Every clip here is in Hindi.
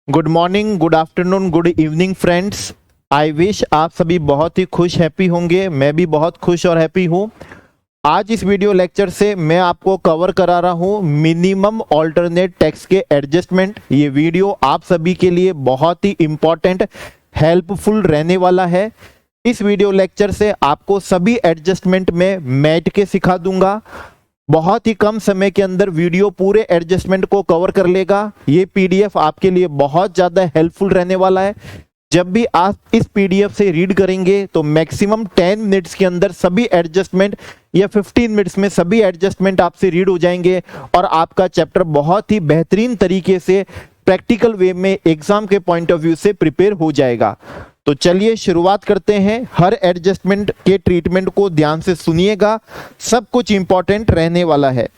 Good morning, good afternoon, good evening friends. I wish आप सभी बहुत ही खुश हैप्पी होंगे। मैं भी बहुत खुश और हैप्पी हूँ। आज इस वीडियो लेक्चर से मैं आपको कवर करा रहा हूँ मिनिमम ऑल्टरनेट टैक्स के एडजस्टमेंट। ये वीडियो आप सभी के लिए बहुत ही इम्पोर्टेंट हेल्पफुल रहने वाला है। इस वीडियो लेक्चर से आपको सभी एडजस्टमेंट में मैट के सिखा दूंगा। बहुत ही कम समय के अंदर वीडियो पूरे एडजस्टमेंट को कवर कर लेगा। ये पीडीएफ आपके लिए बहुत ज़्यादा हेल्पफुल रहने वाला है। जब भी आप इस पीडीएफ से रीड करेंगे तो मैक्सिमम 10 मिनट्स के अंदर सभी एडजस्टमेंट या 15 मिनट्स में सभी एडजस्टमेंट आपसे रीड हो जाएंगे और आपका चैप्टर बहुत ही बेहतरीन तरीके से प्रैक्टिकल वे में एग्जाम के पॉइंट ऑफ व्यू से प्रिपेयर हो जाएगा। तो चलिए शुरुआत करते हैं। हर एडजस्टमेंट के ट्रीटमेंट को ध्यान से सुनिएगा, सब कुछ इंपॉर्टेंट रहने वाला है।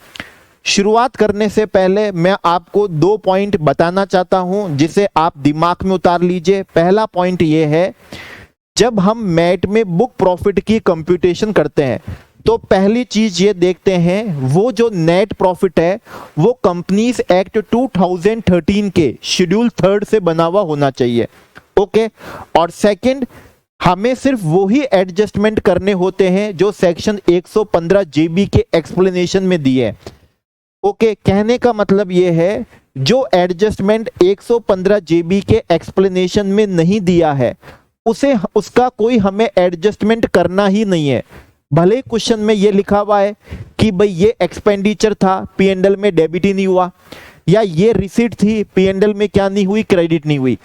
शुरुआत करने से पहले मैं आपको 2 पॉइंट बताना चाहता हूं जिसे आप दिमाग में उतार लीजिए। पहला पॉइंट ये है, जब हम मैट में बुक प्रॉफिट की कंप्यूटेशन करते हैं तो पहली चीज ये देखते हैं वो जो नेट प्रॉफिट है वो कंपनीज एक्ट 2013 के शेड्यूल 3 से बना हुआ होना चाहिए। ओके। और सेकंड, हमें सिर्फ वही एडजस्टमेंट करने होते हैं जो सेक्शन 115 जेबी के एक्सप्लेनेशन में दिए है। ओके। कहने का मतलब यह है जो एडजस्टमेंट 115 जेबी के एक्सप्लेनेशन में नहीं दिया है उसका कोई हमें एडजस्टमेंट करना ही नहीं है। भले क्वेश्चन में यह लिखा हुआ है कि भाई ये एक्सपेंडिचर था, पी&एल में डेबिट ही नहीं हुआ, या ये रिसीट थी, पी&एल में क्या नहीं हुई, क्रेडिट नहीं हुई।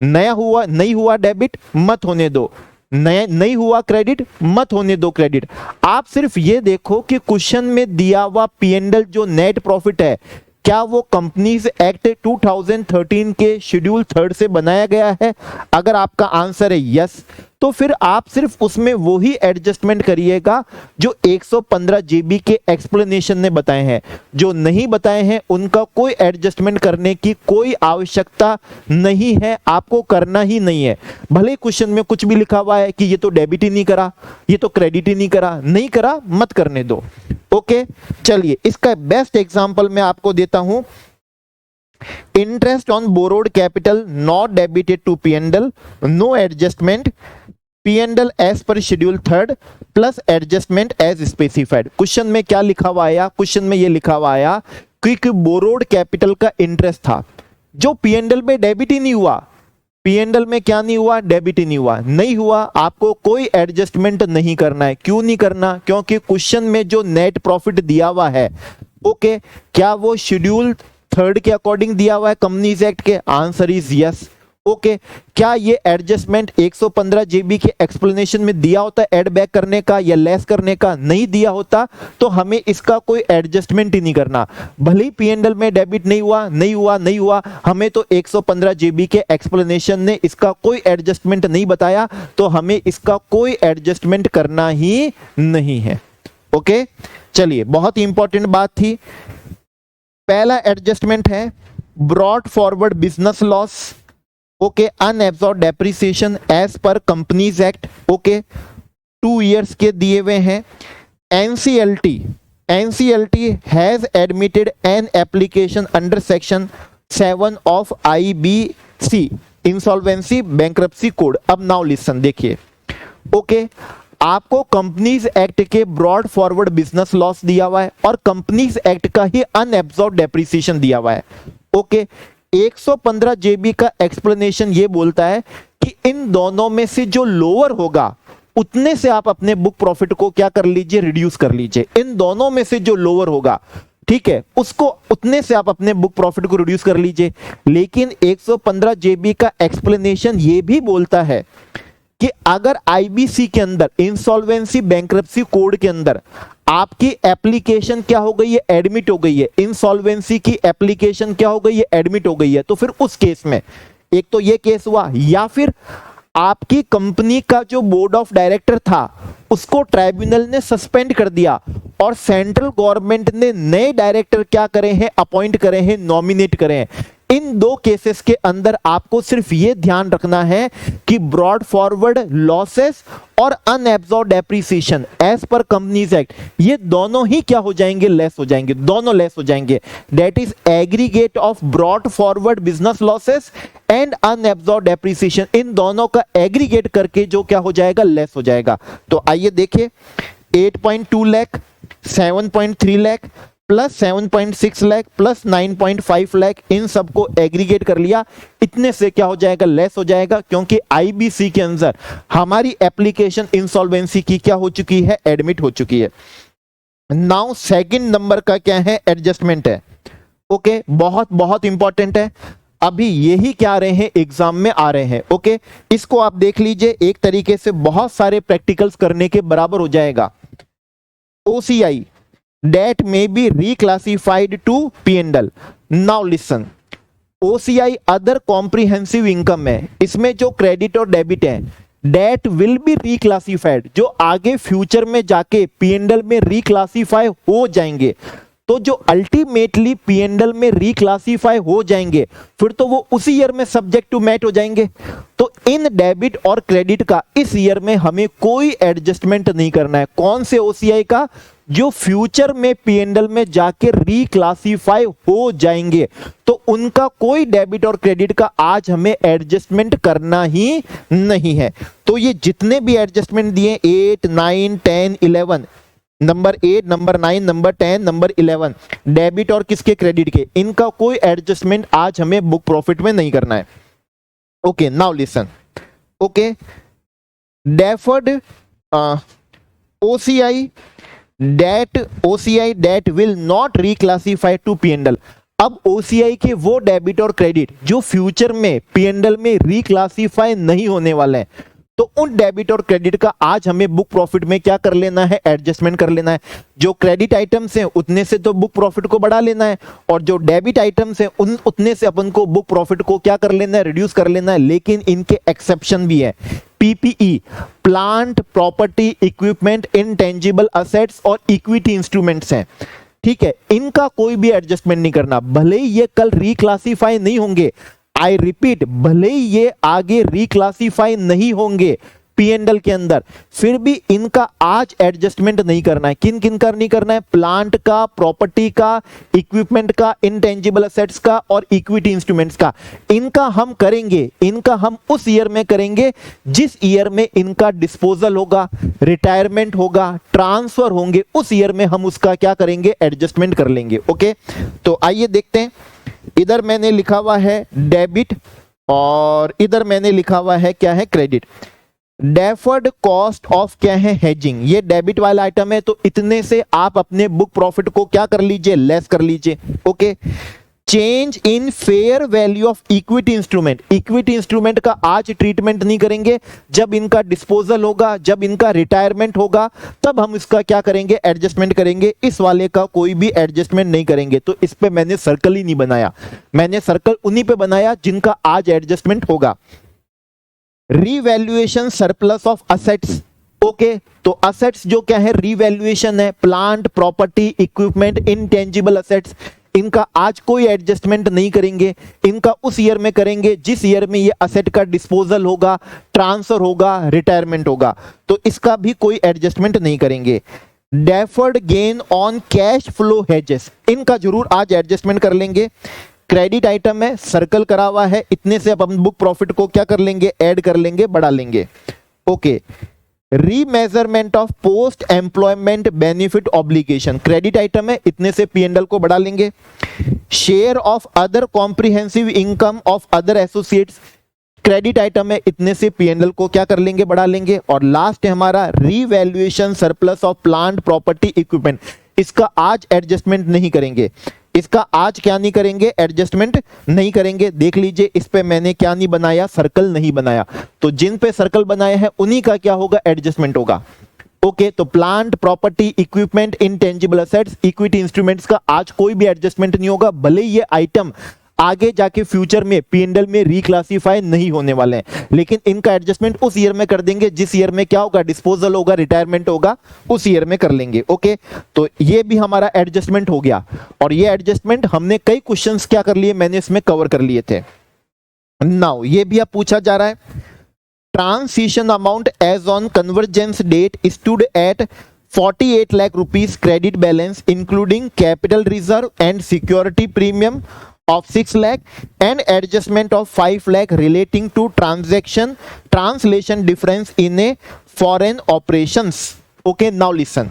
नया हुआ नहीं हुआ डेबिट, मत होने दो। नया नहीं हुआ क्रेडिट, मत होने दो क्रेडिट। आप सिर्फ ये देखो कि क्वेश्चन में दिया हुआ पी&एल जो नेट प्रॉफिट है क्या वो कंपनीज एक्ट 2013 के शेड्यूल 3 से बनाया गया है। अगर आपका आंसर है यस, तो फिर आप सिर्फ उसमें वही एडजस्टमेंट करिएगा जो 115 जेबी के एक्सप्लेनेशन ने बताए हैं। जो नहीं बताए हैं उनका कोई एडजस्टमेंट करने की कोई आवश्यकता नहीं है, आपको करना ही नहीं है। भले क्वेश्चन में कुछ भी लिखा हुआ है कि ये तो डेबिट ही नहीं करा, ये तो क्रेडिट ही नहीं करा, नहीं करा मत करने दो। ओके। चलिए इसका बेस्ट एग्जांपल मैं आपको देता हूं। Interest on borrowed capital not debited to P and L, no adjustment, P and L as per schedule 3 plus adjustment as specified. Question में क्या लिखा हुआ आया, क्वेश्चन में ये लिखा हुआ आया कि बोरोड कैपिटल का इंटरेस्ट था जो पी&एल में डेबिट ही नहीं हुआ। पी&एल में क्या नहीं हुआ, डेबिट ही नहीं हुआ। नहीं हुआ, आपको कोई एडजस्टमेंट नहीं करना है। क्यों नहीं करना? क्योंकि क्वेश्चन में जो नेट प्रॉफिट दिया हुआ है ओके, क्या वो शेड्यूल 3 के अकॉर्डिंग दिया हुआ है कंपनीज एक्ट के? Answer is yes. ओके। क्या ये एडजस्टमेंट 115 जेबी के एक्सप्लेनेशन में दिया होता ऐड बैक करने का या लेस करने का? नहीं दिया होता तो हमें इसका कोई एडजस्टमेंट ही नहीं करना। भले पी&एल में डेबिट नहीं हुआ, नहीं हुआ, नहीं हुआ, हमें तो 115 जेबी के एक्सप्लेनेशन ने इसका कोई एडजस्टमेंट नहीं बताया, तो हमें इसका कोई एडजस्टमेंट करना ही नहीं है। ओके। चलिए, बहुत ही इंपॉर्टेंट बात थी। पहला एडजस्टमेंट है brought forward business loss. Okay. Unabsorb depreciation as per companies Act. Okay. 2 years के दिए हुए हैं। NCLT has admitted an application under section 7 of IBC insolvency bankruptcy code. अब नाउ लिसन, देखिए। ओके। आपको कंपनीज एक्ट के ब्रॉड फॉरवर्ड बिजनेस लॉस दिया हुआ है और कंपनीज एक्ट का ही अनएब्सॉर्ब डेप्रिसिएशन दिया हुआ है। ओके। 115 जेबी का एक्सप्लेनेशन ये बोलता है कि इन दोनों में से जो लोअर होगा उतने से आप अपने बुक प्रॉफिट को क्या कर लीजिए, रिड्यूस कर लीजिए। इन दोनों में से जो लोअर होगा, ठीक है, उसको उतने से आप अपने बुक प्रॉफिट को रिड्यूस कर लीजिए। लेकिन 115 जेबी का एक्सप्लेनेशन ये भी बोलता है कि अगर आईबीसी के अंदर, इंसॉल्वेंसी बैंक्रप्सी कोड के अंदर आपकी एप्लीकेशन क्या हो गई है, एडमिट हो गई है, इंसॉल्वेंसी की एप्लीकेशन क्या हो गई है, एडमिट हो गई है, तो फिर उस केस में एक तो ये केस हुआ, या फिर आपकी कंपनी का जो बोर्ड ऑफ डायरेक्टर था उसको ट्राइब्यूनल ने सस्पेंड कर दिया और सेंट्रल गवर्नमेंट ने नए डायरेक्टर क्या करे हैं, अपॉइंट करे हैं, नॉमिनेट करे हैं। इन दो केसेस के अंदर आपको सिर्फ ये ध्यान रखना है कि ब्रॉड फॉरवर्ड लॉसेस और unabsorb depreciation as per companies Act, ये दोनों ही क्या हो जाएंगे, लेस हो जाएंगे, दोनों लेस हो जाएंगे। That is aggregate of brought forward business losses and unabsorb depreciation, इन दोनों का एग्रीगेट करके जो क्या हो जाएगा, लेस हो जाएगा। तो आइए देखिए 8.2 लाख, 7.3 लाख प्लस 7.6 लाख प्लस 9.5 लाख, इन सबको एग्रीगेट कर लिया, इतने से क्या हो जाएगा, लेस हो जाएगा, क्योंकि आईबीसी के अंदर हमारी एप्लीकेशन इंसॉल्वेंसी की क्या हो चुकी है, एडमिट हो चुकी है। नाउ सेकंड नंबर का क्या है, एडजस्टमेंट है। ओके, बहुत बहुत इंपॉर्टेंट है, अभी यही क्या आ रहे हैं, एग्जाम में आ रहे हैं। ओके, इसको आप देख लीजिए, एक तरीके से बहुत सारे प्रैक्टिकल्स करने के बराबर हो जाएगा। OCI that may be reclassified to P&L. Now listen, OCI other comprehensive income है, इसमें जो क्रेडिट और डेबिट है that will be reclassified, जो आगे फ्यूचर में जाके P&L में रिक्लासीफाई हो जाएंगे। तो जो अल्टीमेटली P&L में रिक्लासीफाई हो जाएंगे फिर तो वो उसी ईयर में सब्जेक्ट टू मैट हो जाएंगे। तो इन डेबिट और क्रेडिट का इस ईयर में हमें कोई एडजस्टमेंट नहीं करना है। कौन से ओसीआई का, जो फ्यूचर में P&L में जाके रिक्लासीफाई हो जाएंगे, तो उनका कोई डेबिट और क्रेडिट का आज हमें एडजस्टमेंट करना ही नहीं है। तो ये जितने भी एडजस्टमेंट दिए 8, 9, 10, 11, number 8, number 9, number 10, number 11, debit और किसके, क्रेडिट के, इनका कोई एडजस्टमेंट आज हमें बुक प्रॉफिट में नहीं करना है। Okay, now listen. Okay, deferred OCI that will not reclassify to P&L। अब OCI के वो डेबिट और क्रेडिट जो फ्यूचर में P&L में रिक्लासीफाई नहीं होने वाले हैं, तो उन डेबिट और क्रेडिट का आज हमें बुक प्रॉफिट में क्या कर लेना है, एडजस्टमेंट कर लेना है। जो क्रेडिट आइटम्स हैं उतने से तो बुक प्रॉफिट को बढ़ा लेना है, और जो डेबिट आइटम्स हैं उतने से अपन को बुक प्रॉफिट को क्या कर लेना है, रिड्यूस कर लेना है। लेकिन इनके एक्सेप्शन भी है। PPE, plant property equipment intangible assets और इक्विटी इंस्ट्रूमेंट्स हैं, ठीक है, इनका कोई भी एडजस्टमेंट नहीं करना। भले ही ये कल रिक्लासीफाई नहीं होंगे, आई रिपीट, भले ही ये आगे रिक्लासीफाई नहीं होंगे P&L के अंदर, फिर भी इनका आज एडजस्टमेंट नहीं करना है। किन किन का नहीं करना है, प्लांट का, प्रॉपर्टी का, इक्विपमेंट का, इंटेंजिबल असेट्स का और इक्विटी इंस्ट्रूमेंट्स का। इनका हम करेंगे, इनका हम उस ईयर में करेंगे जिस ईयर में इनका डिस्पोजल होगा, रिटायरमेंट होगा, ट्रांसफर होंगे, उस ईयर में हम उसका क्या करेंगे, एडजस्टमेंट कर लेंगे। ओके, तो आइए देखते हैं। इधर मैंने लिखा हुआ है डेबिट और इधर मैंने लिखा हुआ है क्या है, क्रेडिट। डेफर्ड कॉस्ट ऑफ क्या है, हेजिंग, ये डेबिट वाला आइटम है, तो इतने से आप अपने बुक प्रॉफिट को क्या कर लीजिए, लेस कर लीजिए। Okay, change in fair value of equity instrument, equity instrument का आज ट्रीटमेंट नहीं करेंगे, जब इनका डिस्पोजल होगा, जब इनका रिटायरमेंट होगा, तब हम इसका क्या करेंगे, एडजस्टमेंट करेंगे। इस वाले का कोई भी एडजस्टमेंट नहीं करेंगे। तो इस पे मैंने सर्कल ही नहीं बनाया, मैंने सर्कल उन्हीं पे बनाया जिनका आज एडजस्टमेंट होगा। Revaluation surplus of assets. Okay, तो असेट्स जो क्या है, रीवैल्यूएशन है, plant property equipment intangible assets, इनका आज कोई एडजस्टमेंट नहीं करेंगे। इनका उस ईयर में करेंगे जिस ईयर में ये असेट का डिस्पोजल होगा, ट्रांसफर होगा, रिटायरमेंट होगा, तो इसका भी कोई एडजस्टमेंट नहीं करेंगे। Deferred gain on cash flow hedges, इनका जरूर आज एडजस्टमेंट कर लेंगे। क्रेडिट आइटम है, सर्कल करा हुआ है, इतने से अपन बुक प्रॉफिट को क्या कर लेंगे, ऐड कर लेंगे, बढ़ा लेंगे। Okay, remeasurement of post employment benefit obligation, credit item है, इतने से P&L को बढ़ा लेंगे। Share of other comprehensive income of other associates, credit item है, इतने से P&L को क्या कर लेंगे, बढ़ा लेंगे। और लास्ट है हमारा revaluation surplus of plant property equipment, इसका आज एडजस्टमेंट नहीं करेंगे, इसका आज क्या नहीं करेंगे, एडजस्टमेंट नहीं करेंगे। देख लीजिए इस पे मैंने क्या नहीं बनाया, सर्कल नहीं बनाया, तो जिन पे सर्कल बनाया है उन्हीं का क्या होगा, एडजस्टमेंट होगा। ओके, तो plant property equipment intangible assets equity instruments का आज कोई भी एडजस्टमेंट नहीं होगा, भले ये आइटम आगे जाके फ्यूचर में पीएनएल में रिक्लासिफाई नहीं होने वाले हैं, लेकिन इनका एडजस्टमेंट उस ईयर में कर देंगे जिस ईयर में क्या होगा, डिस्पोजल होगा, रिटायरमेंट होगा, उस ईयर में कर लेंगे। ओके, तो ये भी हमारा एडजस्टमेंट हो गया, और ये एडजस्टमेंट हमने कई क्वेश्चंस क्या कर लिए, मैंने इसमें कवर कर लिए थे। नाउ ये भी अब पूछा जा रहा है, transition amount as on convergence date stood at 48 lakh rupees credit balance including capital reserve and security premium of 6 lakh and adjustment of 5 lakh relating to translation difference in a foreign operations। Okay, now listen,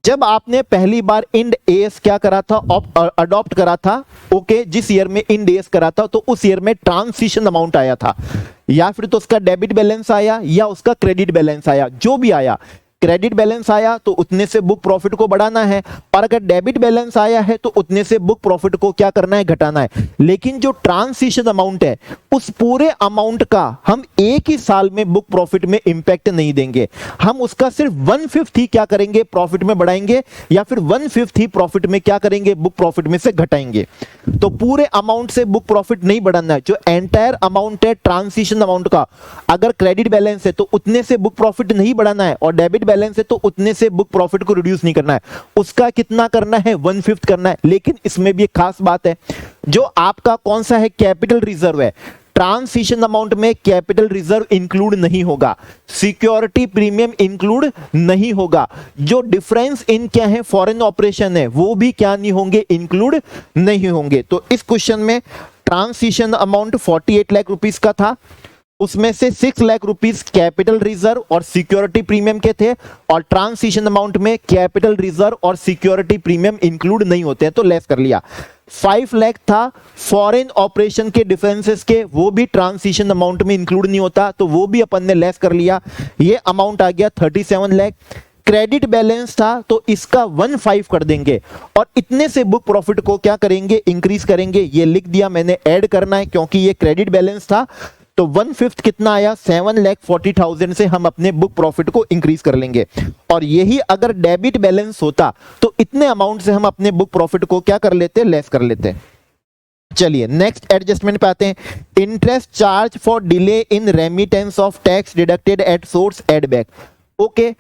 जब आपने पहली बार इंड एएस क्या करा था, अडॉप्ट करा था, ओके, जिस ईयर में इंड एएस करा था, तो उस ईयर में ट्रांसिशन अमाउंट आया था, या फिर तो उसका डेबिट बैलेंस आया या उसका क्रेडिट बैलेंस आया, जो भी आया। क्रेडिट बैलेंस आया तो उतने से बुक प्रॉफिट को बढ़ाना है, और अगर डेबिट बैलेंस आया है तो उतने से बुक प्रॉफिट को क्या करना है, घटाना है। लेकिन जो ट्रांसिशन अमाउंट है, उस पूरे अमाउंट का हम एक ही साल में बुक प्रॉफिट में इंपैक्ट नहीं देंगे, हम उसका सिर्फ 1/5 ही क्या करेंगे, प्रॉफिट में बढ़ाएंगे, या फिर 1/5 ही प्रॉफिट में क्या करेंगे, बुक प्रॉफिट में से घटाएंगे। तो पूरे अमाउंट से बुक प्रॉफिट नहीं बढ़ाना है, जो एंटायर अमाउंट है ट्रांसिशन अमाउंट का, अगर क्रेडिट बैलेंस है तो उतने से बुक प्रॉफिट नहीं बढ़ाना है, और डेबिट बैलेंस है तो उतने से बुक प्रॉफिट को रिड्यूस नहीं करना है, उसका कितना करना है, 1/5 करना है। लेकिन इसमें भी एक खास बात है, जो आपका कौन सा है, कैपिटल रिजर्व है, ट्रांसिशन अमाउंट में कैपिटल रिजर्व इंक्लूड नहीं होगा, सिक्योरिटी प्रीमियम इंक्लूड नहीं होगा, जो डिफरेंस इन क्या है, फॉरेन ऑपरेशन है, वो भी क्या नहीं होंगे, इंक्लूड नहीं होंगे। तो इस क्वेश्चन में ट्रांसिशन अमाउंट 48 लाख रुपीस का था, उसमें से 6 लाख रुपीस कैपिटल रिजर्व और सिक्योरिटी प्रीमियम के थे, और ट्रांसिशन अमाउंट में कैपिटल रिजर्व और सिक्योरिटी प्रीमियम इंक्लूड नहीं होते हैं, तो लेस कर लिया। 5 लाख था फॉरेन ऑपरेशन के डिफरेंसेस के, वो भी ट्रांसिशन अमाउंट में इंक्लूड नहीं होता, तो वो भी अपन ने लेस कर लिया, ये अमाउंट आ गया 37 लाख। क्रेडिट बैलेंस था तो इसका 1/5 कर देंगे, और इतने से बुक प्रॉफिट को क्या करेंगे, इंक्रीज करेंगे, ये लिख दिया मैंने, ऐड करना है क्योंकि ये क्रेडिट बैलेंस था, तो 1/5 कितना आया, 7,40,000 से हम अपने बुक प्रॉफिट को इंक्रीज कर लेंगे। और यही अगर डेबिट बैलेंस होता तो इतने अमाउंट से हम अपने बुक प्रॉफिट को क्या कर लेते, लेस कर लेते। चलिए नेक्स्ट एडजस्टमेंट पे आते हैं, interest charge for delay in remittance of tax deducted at source add back. Okay,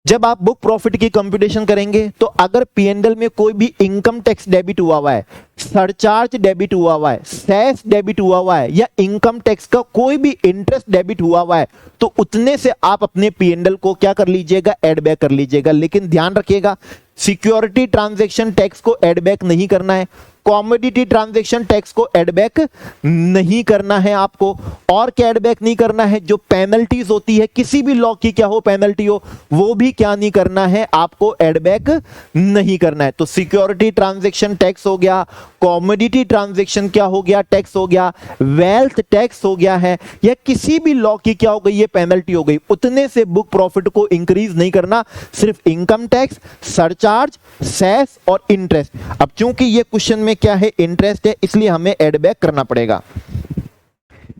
जब आप बुक प्रॉफिट की कंप्यूटेशन करेंगे तो अगर पीएनएल में कोई भी इनकम टैक्स डेबिट हुआ है, सरचार्ज डेबिट हुआ है, सेस डेबिट हुआ है, या इनकम टैक्स का कोई भी इंटरेस्ट डेबिट हुआ है, तो उतने से आप अपने पीएनएल को क्या कर लीजिएगा, एड बैक कर लीजिएगा। लेकिन ध्यान रखिएगा, सिक्योरिटी ट्रांजैक्शन टैक्स को एड बैक नहीं करना है, कॉमोडिटी ट्रांजैक्शन टैक्स को एड बैक नहीं करना है आपको, और क्या एड बैक नहीं करना है, जो पेनल्टीज होती है, किसी भी लॉ की क्या हो, पेनल्टी हो, वो भी क्या नहीं करना है, आपको एड बैक नहीं करना है। तो सिक्योरिटी ट्रांजैक्शन टैक्स हो गया, कॉमोडिटी ट्रांजैक्शन क्या हो गया, टैक्स हो गया, वेल्थ टैक्स हो गया है, या किसी भी लॉ की क्या हो गई, ये पेनल्टी हो गई, उतने से बुक प्रॉफिट को इंक्रीज नहीं करना, सिर्फ इनकम टैक्स, सरचार्ज, सेस और इंटरेस्ट। अब चूंकि ये क्वेश्चन में क्या है, इंटरेस्ट है, इसलिए हमें एड बैक करना पड़ेगा।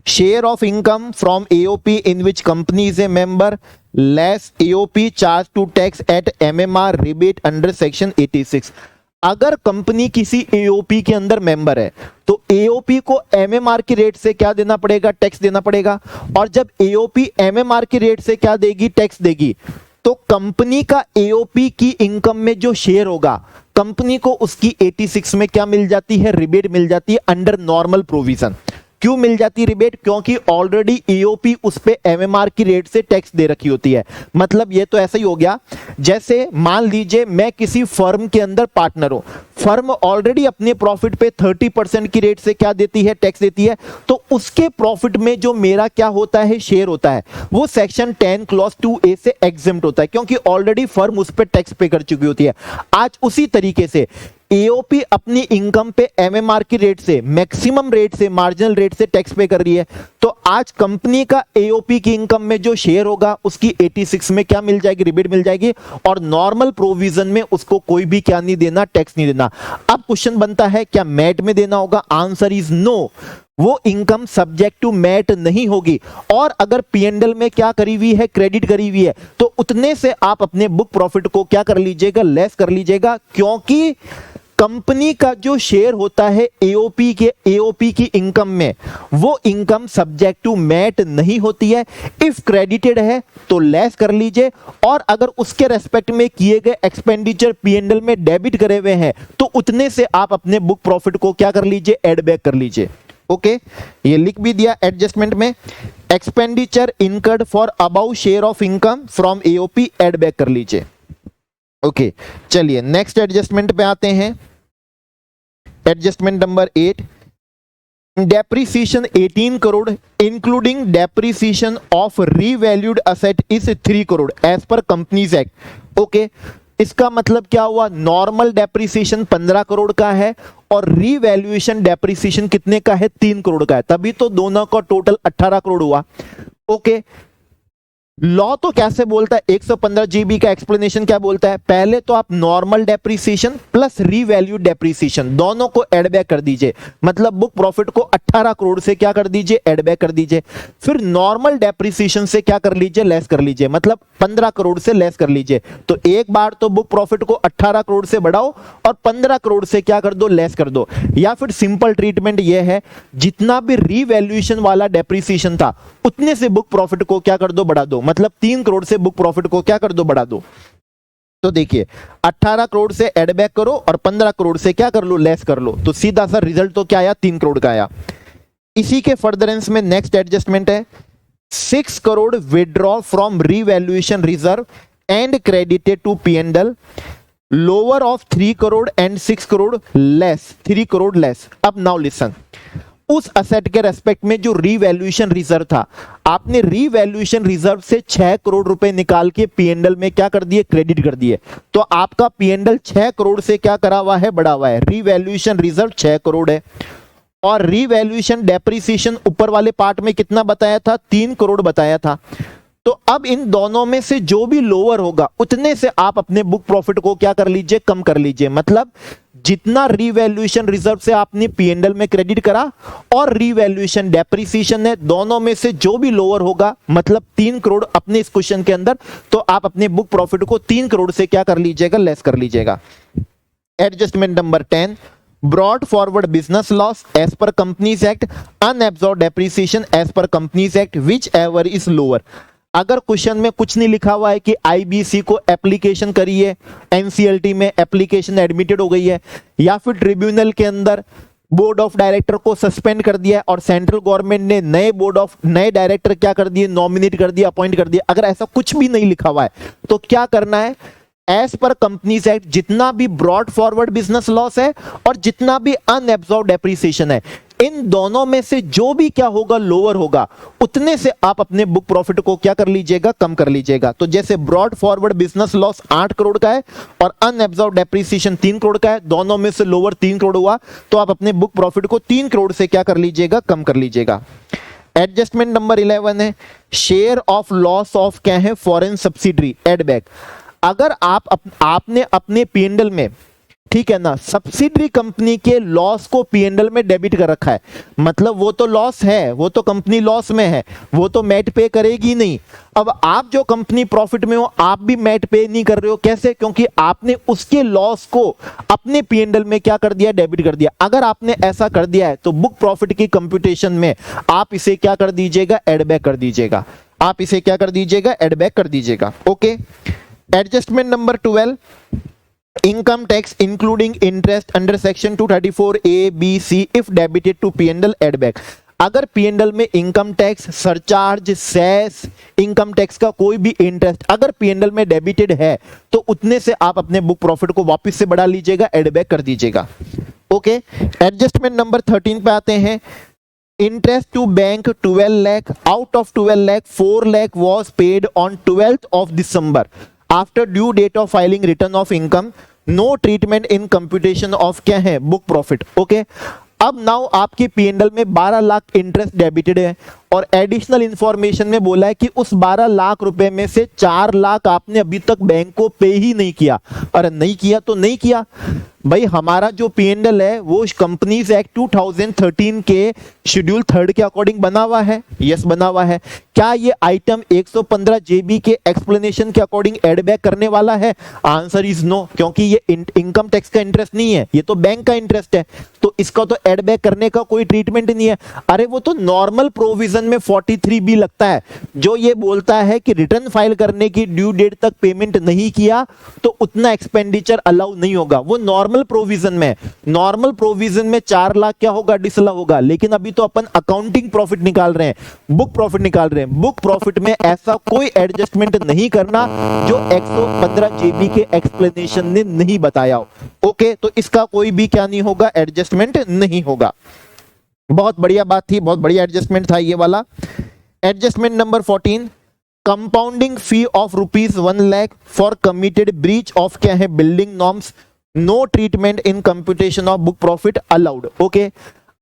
Share of income from AOP in which company is a member less AOP charge to tax at MMR rebate under section 86। अगर कंपनी किसी एओपी के अंदर मेंबर है तो एओपी को एमएमआर की रेट से क्या देना पड़ेगा, टैक्स देना पड़ेगा, और जब एओपी एमएमआर की रेट से क्या देगी, टैक्स देगी, तो कंपनी का एओपी की इनकम में जो शेयर होगा, कंपनी को उसकी 86 में क्या मिल जाती है, रिबेट मिल जाती है अंडर नॉर्मल प्रोविजन। क्यों मिल जाती रिबेट, क्योंकि ऑलरेडी एओपी उस पे एमएमआर की रेट से टैक्स दे रखी होती है। मतलब ये तो ऐसा ही हो गया, जैसे मान लीजिए मैं किसी फर्म के अंदर पार्टनर हूं, फर्म ऑलरेडी अपने प्रॉफिट पे 30% की रेट से क्या देती है, टैक्स देती है, तो उसके प्रॉफिट में जो मेरा क्या होता है, शेयर होता है, वो सेक्शन 10 क्लॉज 2A से एग्जेम्प्ट होता है, क्योंकि ऑलरेडी फर्म उस पर टैक्स पे कर चुकी होती है। आज उसी तरीके से एओपी अपनी इनकम पे एमएमआर की रेट से, मैक्सिमम रेट से, मार्जिनल रेट से टैक्स पे कर रही है, तो आज कंपनी का एओपी की इनकम में जो शेयर होगा उसकी 86 में क्या मिल जाएगी, रिबेट मिल जाएगी, और नॉर्मल प्रोविजन में उसको कोई भी क्या नहीं देना, टैक्स नहीं देना। अब क्वेश्चन बनता है क्या मैट में देना होगा, आंसर इज नो, वो इनकम सब्जेक्ट टू मैट नहीं होगी। और अगर पीएनएल में क्या करी हुई है, क्रेडिट करी हुई है, तो उतने से आप अपने बुक प्रॉफिट को क्या कर लीजिएगा, लेस कर लीजिएगा, क्योंकि कंपनी का जो शेयर होता है एओपी की इनकम में, वो इनकम सब्जेक्ट टू मैट नहीं होती है। इफ क्रेडिटेड है तो लेस कर लीजिए, और अगर उसके रेस्पेक्ट में किए गए एक्सपेंडिचर पीएनएल में डेबिट करे हुए हैं तो उतने से आप अपने बुक प्रॉफिट को क्या कर लीजिए, एड बैक कर लीजिए। ओके, ये लिख भी दिया एडजस्टमेंट में, expenditure incurred for about share of income from AOP add back कर लीजिए। ओके, चलिए नेक्स्ट एडजस्टमेंट पे आते हैं। Adjustment number 8, depreciation 18 crore including depreciation of revalued asset is 3 crore as per companies Act. Okay, इसका मतलब क्या हुआ, नॉर्मल डेप्रीसिएशन 15 करोड़ का है और रीवैल्यूएशन डेप्रीसिएशन कितने का है, 3 करोड़ का है, तभी तो दोनों का टोटल 18 करोड़ हुआ। ओके, लॉ तो कैसे बोलता है, 115 जीबी का एक्सप्लेनेशन क्या बोलता है, पहले तो आप normal depreciation plus revalue depreciation दोनों को एड बैक कर दीजिए, मतलब बुक प्रॉफिट को 18 करोड़ से क्या कर दीजिए, एड बैक कर दीजिए। फिर नॉर्मल डेप्रीसिएशन से क्या कर लीजिए, लेस कर लीजिए, मतलब 15 करोड़ से लेस कर लीजिए। तो एक बार तो बुक प्रॉफिट को 18 करोड़ से बढ़ाओ और 15 करोड़ से क्या कर दो, लेस कर दो। या फिर सिंपल ट्रीटमेंट यह है, जितना भी रीवैल्यूएशन वाला डेप्रीसिएशन था उतने से बुक प्रॉफिट को क्या कर दो, बढ़ा दो, मतलब 3 करोड़ से बुक प्रॉफिट को क्या कर दो, बढ़ा दो। तो देखिए 18 करोड़ से एड बैक करो और 15 करोड़ से क्या कर लो, लेस कर लो, तो सीधा सा रिजल्ट तो क्या आया, 3 करोड़ का आया। इसी के फर्दरेंस में नेक्स्ट एडजस्टमेंट है, 6 crore withdraw from revaluation reserve and credited to PNL, lower of 3 crore and 6 crore less, 3 crore less. अब नाउ लिसन, उस असेट के रेस्पेक्ट में जो रीवैल्यूएशन रिजर्व था, आपने रीवैल्यूएशन रिजर्व से 6 करोड़ रुपए निकाल के पीएनएल में क्या कर दिए, क्रेडिट कर दिए। तो आपका पीएनएल 6 करोड़ से क्या करा हुआ है, बढ़ा हुआ है। रीवैल्यूएशन रिजर्व 6 करोड़ है और रीवैल्यूएशन डेप्रीसिएशन ऊपर वाले पार्ट में कितना बताया था, 3 करोड़ बताया था। तो अब इन दोनों में से जो भी लोअर होगा उतने से आप अपने बुक प्रॉफिट को क्या कर लीजिए, कम कर लीजिए। मतलब जितना रीवैल्यूएशन रिजर्व से आपने पीएनएल में क्रेडिट करा और रीवैल्यूएशन डेप्रीसिएशन है, दोनों में से जो भी लोअर होगा, मतलब 3 करोड़ अपने इस क्वेश्चन के अंदर, तो आप अपने बुक प्रॉफिट को 3 करोड़ से क्या कर लीजिएगा, लेस कर लीजिएगा। Adjustment number 10, brought forward business loss as per companies act, unabsorbed depreciation as per companies act, whichever is lower. अगर क्वेश्चन में कुछ नहीं लिखा हुआ है कि आईबीसी को एप्लीकेशन करी है, एनसीएलटी में एप्लीकेशन एडमिटेड हो गई है, या फिर ट्रिब्यूनल के अंदर बोर्ड ऑफ डायरेक्टर को सस्पेंड कर दिया है और सेंट्रल गवर्नमेंट ने नए डायरेक्टर क्या कर दिए, नॉमिनेट कर दिया, अपॉइंट कर दिया, अगर ऐसा कुछ भी नहीं लिखा हुआ है तो क्या करना है, एज पर कंपनीज एक्ट जितना भी ब्रॉड फॉरवर्ड बिजनेस लॉस है और जितना भी अनएब्सॉर्ब्ड डेप्रीसिएशन है, इन दोनों में से जो भी क्या होगा, लोअर होगा, उतने से आप अपने बुक प्रॉफिट को क्या कर लीजिएगा, कम कर लीजिएगा। तो जैसे broad forward business loss 8 crore का है और अनएब्सॉर्ब्ड डेप्रीसिएशन 3 करोड़ का है, दोनों में से लोअर 3 करोड़ हुआ, तो आप अपने बुक प्रॉफिट को 3 करोड़ से क्या कर लीजिएगा, कम कर लीजिएगा। एडजस्टमेंट नंबर 11 है, शेयर ऑफ लॉस ऑफ क्या है, फॉरेन सब्सिडरी एड बैक। अगर आपने अपने पीएनएल में, ठीक है ना, सब्सिडरी कंपनी के लॉस को पीएनएल में डेबिट कर रखा है, मतलब वो तो लॉस है, वो तो कंपनी लॉस में है, वो तो मैट पे करेगी नहीं। अब आप जो कंपनी प्रॉफिट में हो, आप भी मैट पे नहीं कर रहे हो, कैसे, क्योंकि आपने उसके लॉस को अपने पीएनएल में क्या कर दिया, डेबिट कर दिया। अगर आपने ऐसा कर दिया है तो बुक प्रॉफिट की कंप्यूटेशन में आप इसे क्या कर दीजिएगा, एड बैक कर दीजिएगा। आप इसे क्या कर दीजिएगा, एड बैक कर दीजिएगा। Okay, adjustment number 12, income tax including interest under section 234A B C if debited to P&L add back। अगर P&L में income tax, surcharge, cess, income tax का कोई भी इंटरेस्ट अगर P&L में डेबिटेड है तो उतने से आप अपने बुक प्रॉफिट को वापस से बढ़ा लीजिएगा, एड बैक कर दीजिएगा। ओके, एडजस्टमेंट नंबर 13 पे आते हैं। Interest to bank 12 lakh, out of 12 lakh 4 lakh was paid on 12th of December after due date of filing return of income, no treatment in computation of क्या है, बुक प्रॉफिट। ओके, अब नाउ आपके पीएनएल में 12 लाख इंटरेस्ट डेबिटेड है और एडिशनल इंफॉर्मेशन में बोला है कि उस 12 लाख रुपए में से 4 लाख आपने अभी तक बैंक को पे ही नहीं किया। अरे नहीं किया तो नहीं किया, भाई हमारा जो पीएनएल है वो कंपनीज एक्ट 2013 के शेड्यूल 3 के अकॉर्डिंग बना हुआ है। यस बना हुआ है। क्या ये आइटम 115 जेबी के एक्सप्लेनेशन के अकॉर्डिंग एड बैक करने वाला है? आंसर इज नो, क्योंकि ये इनकम टैक्स का इंटरेस्ट नहीं है, ये तो बैंक का इंटरेस्ट है, तो इसका तो एड बैक करने का कोई ट्रीटमेंट नहीं है। अरे वो तो नॉर्मल प्रोविजन में 43B लगता है, जो ये बोलता है कि रिटर्न फाइल करने की ड्यू डेट तक पेमेंट नहीं किया तो उतना एक्सपेंडिचर अलाउ नहीं होगा। वो नॉर्मल प्रोविजन में, नॉर्मल प्रोविजन में 4 लाख क्या होगा, डिसअलाउ होगा। लेकिन अभी तो अपन अकाउंटिंग प्रॉफिट निकाल रहे हैं, बुक प्रॉफिट निकाल रहे हैं। बुक प्रॉफिट में ऐसा कोई एडजस्टमेंट नहीं करना जो 115 जेबी के एक्सप्लेनेशन ने नहीं बताया हो। ओके, तो इसका कोई भी क्या नहीं होगा, एडजस्टमेंट नहीं होगा। बहुत बढ़िया बात थी, बहुत बढ़िया एडजस्टमेंट था ये वाला। Adjustment number 14, compounding fee of ₹1 lakh for committed breach of क्या है, building norms, no treatment in computation of book profit allowed. Okay,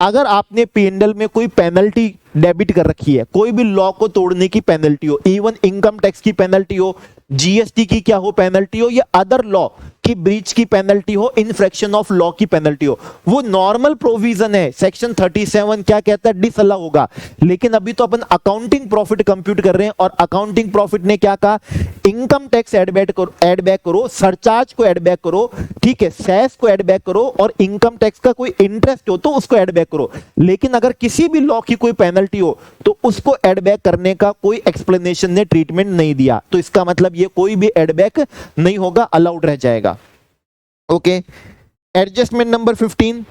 अगर आपने पीएनएल में कोई पेनल्टी डेबिट कर रखी है, कोई भी लॉ को तोड़ने की पेनल्टी हो, इवन इनकम टैक्स की पेनल्टी हो, जीएसटी की क्या हो पेनल्टी हो, या अदर लॉ की ब्रीच की पेनल्टी हो, इन्फ्रैक्शन ऑफ लॉ की पेनल्टी हो, वो नॉर्मल प्रोविजन है। सेक्शन 37 क्या कहता है, डिसअलाउ होगा। लेकिन अभी तो अपन अकाउंटिंग प्रॉफिट कंप्यूट कर रहे हैं और अकाउंटिंग प्रॉफिट ने क्या कहा, इनकम टैक्स ऐड बैक करो, सरचार्ज को ऐड बैक करो, ठीक है, सेस को ऐड बैक करो, और इनकम टैक्स का कोई इंटरेस्ट हो तो उसको ऐड बैक करो। लेकिन अगर किसी भी लॉ की कोई पेनल्टी हो तो उसको ऐड बैक करने का कोई एक्सप्लेनेशन ने ट्रीटमेंट नहीं दिया, तो इसका मतलब ये कोई भी ऐड बैक नहीं होगा, अलाउड रह जाएगा। Okay, adjustment number 15,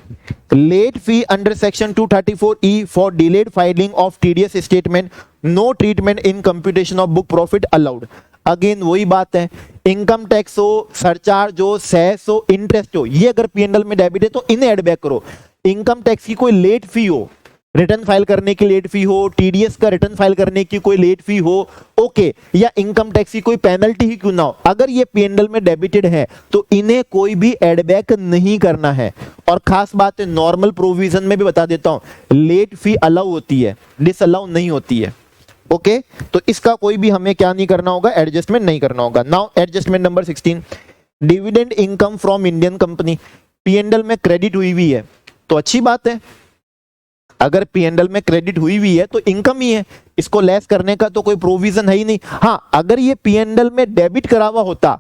late fee under section 234E for delayed filing of TDS statement, no treatment in computation of book profit allowed. Again वही बात है, इनकम टैक्स हो, सरचार्ज हो, सेस हो, इंटरेस्ट हो, ये अगर पीएनएल में डेबिट है तो इन्हें ऐड बैक करो। इनकम टैक्स की कोई लेट फी हो, रिटर्न फाइल करने की लेट फी हो, टीडीएस का रिटर्न फाइल करने की कोई लेट फी हो, ओके, या इनकम टैक्स की कोई पेनल्टी ही क्यों ना हो, अगर ये पीएनएल में डेबिटेड है तो इन्हें कोई भी एड बैक नहीं करना है। और खास बात है, नॉर्मल प्रोविजन में भी बता देता हूं, लेट फी अलाउ होती है, डिसअलाउ नहीं होती है। ओके, तो इसका कोई भी हमें क्या नहीं करना होगा, एडजस्टमेंट नहीं करना होगा। Now adjustment number 16, dividend income from Indian company, PNL में क्रेडिट हुई हुई है तो अच्छी बात है। अगर पीएनएल में क्रेडिट हुई हुई है तो इनकम ही है, इसको लेस करने का तो कोई प्रोविजन है ही नहीं। हाँ, अगर ये पीएनएल में डेबिट करा हुआ होता,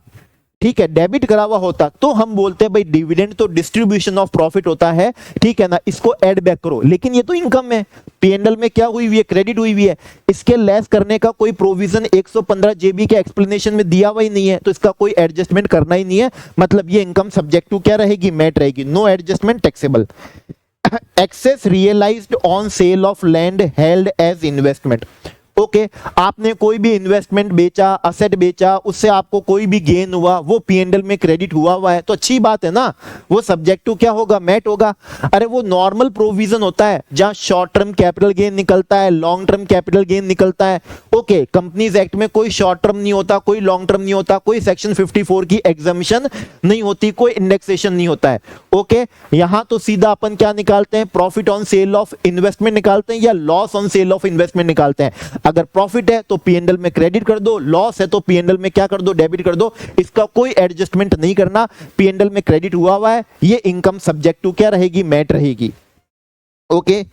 ठीक है, डेबिट करा हुआ होता तो हम बोलते हैं भाई डिविडेंड तो डिस्ट्रीब्यूशन ऑफ प्रॉफिट होता है, ठीक है ना, इसको ऐड बैक करो। लेकिन ये तो इनकम है, पीएनएल में क्या हुई हुई है, क्रेडिट हुई हुई है, इसके लेस करने का कोई प्रोविजन 115 जेबी के एक्सप्लेनेशन में दिया हुआ ही नहीं है, तो इसका कोई एडजस्टमेंट करना ही नहीं है। मतलब ये इनकम सब्जेक्ट टू क्या रहेगी, मैट रहेगी, no adjustment taxable. Excess realised on sale of land held as investment. Okay, आपने कोई भी इन्वेस्टमेंट बेचा, असेट बेचा, उससे आपको कोई भी गेन हुआ, वो पीएनएल में क्रेडिट हुआ है तो अच्छी बात है ना, वो सब्जेक्ट टू क्या होगा, मैट होगा। अरे वो नॉर्मल प्रोविजन होता है जहां शॉर्ट टर्म कैपिटल गेन निकलता है, लॉन्ग टर्म कैपिटल गेन निकलता है। ओके, कंपनीज एक्ट में कोई शॉर्ट टर्म नहीं होता, कोई लॉन्ग टर्म नहीं होता, कोई सेक्शन 54 की एग्जम्पशन नहीं होती, कोई इंडेक्सेशन नहीं होता है। ओके, यहां तो सीधा अपन क्या निकालते हैं, profit on sale of investment निकालते हैं या loss on sale of investment निकालते हैं। अगर प्रॉफिट है तो पीएनएल में क्रेडिट कर दो, लॉस है तो पीएनएल में क्या कर दो, डेबिट कर दो। इसका कोई एडजस्टमेंट नहीं करना, पीएनएल में क्रेडिट हुआ है, ये इनकम सब्जेक्ट टू क्या रहेगी, मैट रहेगी। Okay,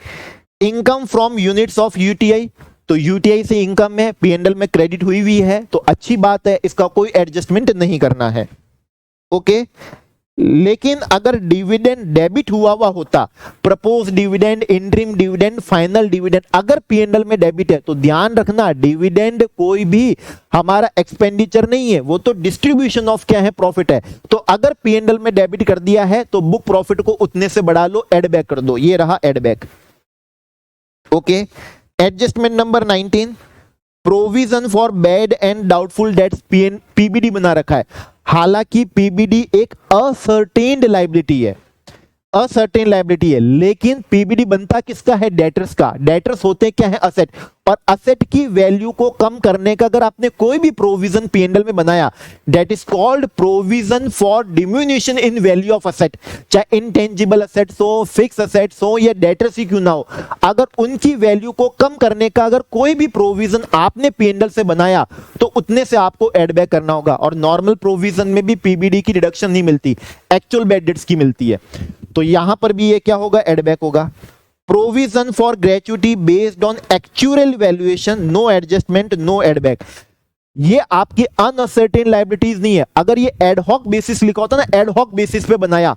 income from units of UTI, तो यूटीआई से इनकम है, पीएनएल में क्रेडिट हुई हुई है तो अच्छी बात है, इसका कोई एडजस्टमेंट नहीं करना है। ओके, लेकिन अगर डिविडेंड डेबिट हुआ होता, propose dividend, interim dividend, final dividend, अगर पीएनएल में डेबिट है तो ध्यान रखना डिविडेंड कोई भी हमारा एक्सपेंडिचर नहीं है, वो तो डिस्ट्रीब्यूशन ऑफ क्या है, प्रॉफिट है। तो अगर पीएनएल में डेबिट कर दिया है तो बुक प्रॉफिट को उतने से बढ़ा लो, एड बैक कर दो, ये रहा add back. Okay, adjustment number 19, provision for bad and doubtful debts, PBD बना रखा है। हालांकि पीबीडी एक असर्टेन्ड लायबिलिटी है, असर्टेन लायबिलिटी है, लेकिन पीबीडी बनता किसका है? डेटर्स का। डेटर्स होते क्या है? असेट। और असेट की वैल्यू को कम करने का अगर आपने कोई भी प्रोविजन पीएनएल में बनाया, that is called provision for diminishing in value of asset. चाहे इनटेंजिबल असेट्स हो, फिक्स असेट्स हो या डेटर्स ही क्यों ना हो, अगर उनकी वैल्यू को कम करने का अगर कोई भी प्रोविजन आपने पीएनएल से बनाया तो उतने से आपको एड बैक करना होगा। और नॉर्मल प्रोविजन में भी पीबीडी की डिडक्शन नहीं मिलती, एक्चुअल बैड डेट्स की मिलती है। तो यहां पर भी ये क्या होगा? एड बैक होगा। Provision for gratuity based on actual valuation, no adjustment, no add back. ये आपकी अनअसर्टेन लायबिलिटीज नहीं है। अगर ये एडहॉक बेसिस लिखा होता ना, एडहॉक बेसिस पे बनाया,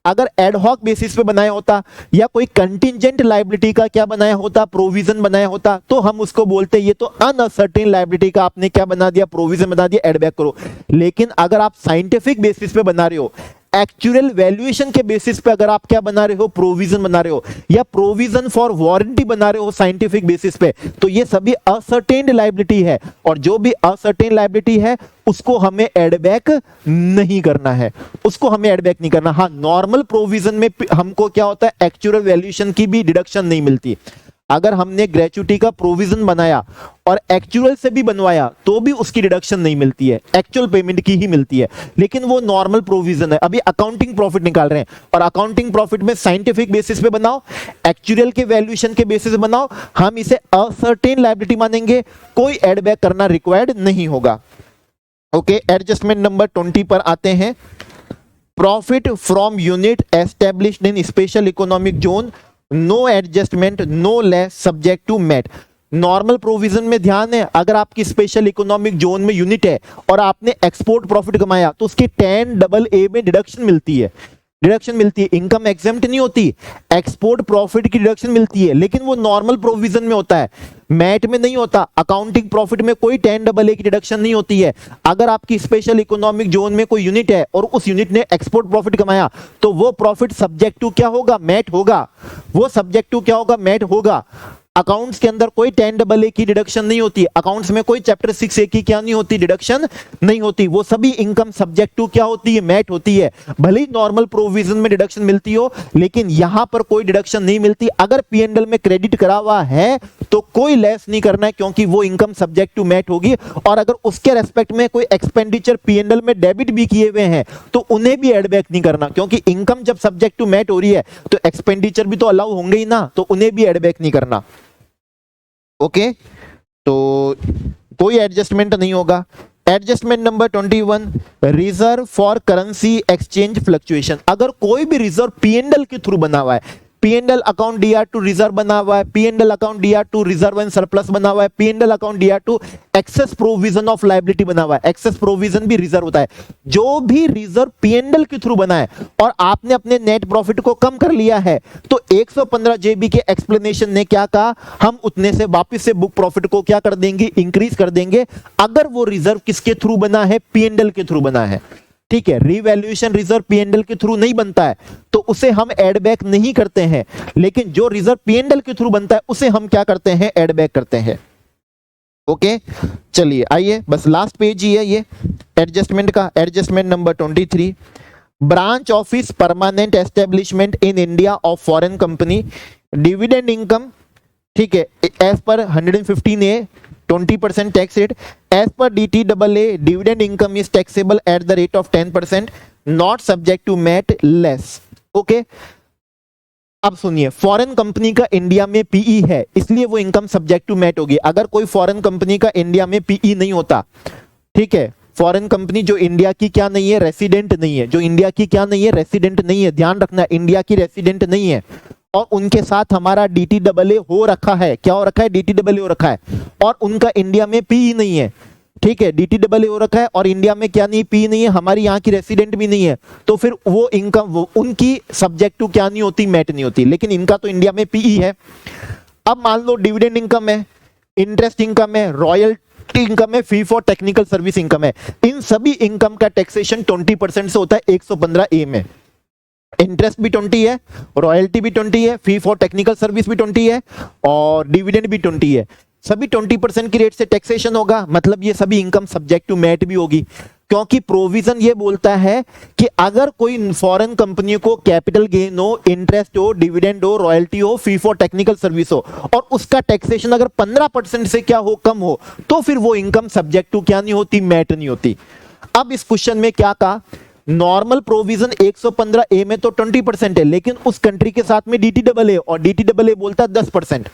अगर एडहॉक बेसिस पे बनाया होता या कोई कंटिजेंट लायबिलिटी का क्या बनाया होता? प्रोविजन बनाया होता, तो हम उसको बोलते ये तो अनअसर्टेन लायबिलिटी का आपने क्या बना दिया? प्रोविजन बना दिया, एड बैक करो। लेकिन अगर आप साइंटिफिक बेसिस पे बना रहे हो, एक्चुअल वैल्यूएशन के बेसिस पे अगर आप क्या बना रहे हो? प्रोविजन बना रहे हो, या प्रोविजन फॉर वारंटी बना रहे हो साइंटिफिक बेसिस पे, तो ये सभी असर्टेन्ड लायबिलिटी है। और जो भी असर्टेन लायबिलिटी है उसको हमें एड बैक नहीं करना है, उसको हमें एड बैक नहीं करना। हाँ, नॉर्मल प्रोविजन में हमको क्या होता है? एक्चुअल वैल्यूएशन की भी डिडक्शन नहीं मिलती। अगर हमने ग्रेच्युटी का प्रोविजन बनाया और एक्चुअल से भी बनवाया तो भी उसकी डिडक्शन नहीं मिलती है, एक्चुअल पेमेंट की ही मिलती है। लेकिन वो नॉर्मल प्रोविजन है। अभी अकाउंटिंग प्रॉफिट निकाल रहे हैं, और अकाउंटिंग प्रॉफिट में साइंटिफिक बेसिस पे बनाओ, एक्चुअल के वैल्यूएशन के बेसिस पे बनाओ, हम इसे असर्टेन लायबिलिटी मानेंगे, कोई एड बैक करना रिक्वायर्ड नहीं होगा। ओके, एडजस्टमेंट नंबर 20 पर आते हैं। Profit from unit established in special economic zone, no adjustment, no less, subject to MAT. Normal provision में ध्यान है, अगर आपकी स्पेशल इकोनॉमिक जोन में यूनिट है और आपने एक्सपोर्ट प्रॉफिट कमाया तो उसकी 10AA में डिडक्शन मिलती है, डिडक्शन मिलती है। इनकम एग्जेम्प्ट नहीं होती, एक्सपोर्ट प्रॉफिट की डिडक्शन मिलती है, लेकिन वो नॉर्मल प्रोविजन में होता है, मैट में नहीं होता। अकाउंटिंग प्रॉफिट में कोई 10AA की डिडक्शन नहीं होती है। अगर आपकी स्पेशल इकोनॉमिक जोन में कोई यूनिट है और उस यूनिट ने एक्सपोर्ट प्रॉफिट कमाया तो वो प्रॉफिट सब्जेक्ट टू क्या होगा? मैट होगा। वो सब्जेक्ट टू क्या होगा? मैट होगा। अकाउंट्स के अंदर कोई 10AA की डिडक्शन नहीं होती, अकाउंट्स में कोई चैप्टर 6A की क्या नहीं होती? डिडक्शन नहीं होती। वो सभी इनकम सब्जेक्ट टू क्या होती है? मैट होती है। भले ही नॉर्मल प्रोविजन में डिडक्शन मिलती हो, लेकिन यहां पर कोई डिडक्शन नहीं मिलती। अगर पीएनएल में क्रेडिट करा हुआ है तो कोई लेस नहीं करना है, क्योंकि वो इनकम सब्जेक्ट टू मैट होगी। और अगर उसके रेस्पेक्ट में कोई एक्सपेंडिचर पीएनएल में डेबिट भी किए हुए हैं तो उन्हें भी एड बैक नहीं करना, क्योंकि इनकम जब सब्जेक्ट टू मैट हो रही है तो एक्सपेंडिचर भी तो अलाउ होंगे ही ना, तो उन्हें भी एड बैक नहीं करना। ओके, तो कोई एडजस्टमेंट नहीं होगा। Adjustment number 21, reserve for currency exchange fluctuation. अगर कोई भी रिजर्व पीएनएल के थ्रू बना हुआ है, PNL account DR to reserve बना हुआ है, PNL account DR to reserve and surplus बना हुआ है, PNL account DR to excess provision of liability बना हुआ है। एक्सेस प्रोविजन भी रिजर्व होता है। जो भी रिजर्व पीएनएल के थ्रू बना है और आपने अपने नेट प्रॉफिट को कम कर लिया है, तो 115 जेबी के एक्सप्लेनेशन ने क्या कहा? हम उतने से वापस से बुक प्रॉफिट को क्या कर देंगे? इंक्रीज कर देंगे, अगर वो रिजर्व किसके थ्रू बना है? पीएनएल के थ्रू बना है। ठीक है, रिवैल्यूएशन रिजर्व पीएनएल के थ्रू नहीं बनता है तो उसे हम एड बैक नहीं करते हैं, लेकिन जो रिजर्व पीएनएल के थ्रू बनता है उसे हम क्या करते हैं? एड बैक करते हैं। ओके, चलिए आइए, बस लास्ट पेज ही है ये एडजस्टमेंट का। Adjustment number 23, branch office permanent establishment in India of foreign company, dividend income, ठीक है, as per 115A 20% tax rate, as per DTAA dividend income is taxable at the rate of 10%, not subject to MAT less. Okay, अब सुनिए, फॉरेन कंपनी का इंडिया में पीई है, इसलिए वो इनकम सब्जेक्ट टू मैट होगी। अगर कोई फॉरेन कंपनी का इंडिया में पीई नहीं होता, ठीक है, फॉरेन कंपनी जो इंडिया की क्या नहीं है? रेसिडेंट नहीं है, जो इंडिया की क्या नहीं है? रेसिडेंट नहीं है। ध्यान रखना, इंडिया की रेसिडेंट नहीं है, और उनके साथ हमारा DTAA हो रखा है। क्या हो रखा है? DTAA हो रखा है, और उनका इंडिया में पीई नहीं है। ठीक है, DTAA हो रखा है और इंडिया में क्या नहीं? पी नहीं है, हमारी यहाँ की रेसिडेंट भी नहीं है, तो फिर वो इनकम उनकी सब्जेक्ट टू क्या नहीं होती? मैट नहीं होती। लेकिन इनका तो इंडिया में पीई है। अब मान लो डिविडेंड इनकम है, इंटरेस्ट इनकम है, रॉयल्टी इनकम है, फी फॉर टेक्निकल सर्विस इनकम है। इन सभी इनकम का टैक्सेशन 20% से होता है 115A में। इंटरेस्ट भी 20 है, रॉयल्टी भी 20 है, फी फॉर टेक्निकल सर्विस भी 20 है, और डिविडेंड भी 20 है। सभी 20% की रेट से टैक्सेशन होगा, मतलब ये सभी इनकम सब्जेक्ट टू मैट भी होगी। क्योंकि प्रोविजन ये बोलता है कि अगर कोई फॉरेन कंपनी को कैपिटल गेन हो, इंटरेस्ट हो, डिविडेंड हो, रॉयल्टी हो, फी फॉर टेक्निकल सर्विस हो और उसका टैक्सेशन अगर 15% से क्या हो, कम हो, तो फिर वो इनकम सब्जेक्ट टू क्या नहीं होती, मैट नहीं होती। अब इस क्वेश्चन में क्या कहा, नॉर्मल प्रोविजन 115 ए में तो 20% है, लेकिन उस कंट्री के साथ में डीटीडबल ए और डीटीडबल ए बोलता है 10%,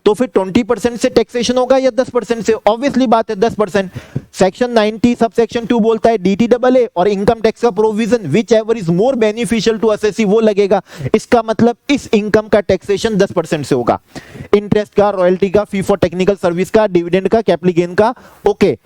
तो फिर 20% से टैक्सेशन होगा या 10% से? ऑब्वियसली बात है 10%। सेक्शन 90 सब सेक्शन 2 बोलता है डीटीडबल ए और इनकम टैक्स का provision whichever is more beneficial to assessee वो लगेगा। इसका मतलब इस इनकम का टैक्सेशन 10% से होगा, इंटरेस्ट का, रॉयल्टी का, फी फॉर टेक्निकल सर्विस का, डिविडेंड का, कैपिटल गेन का। ओके,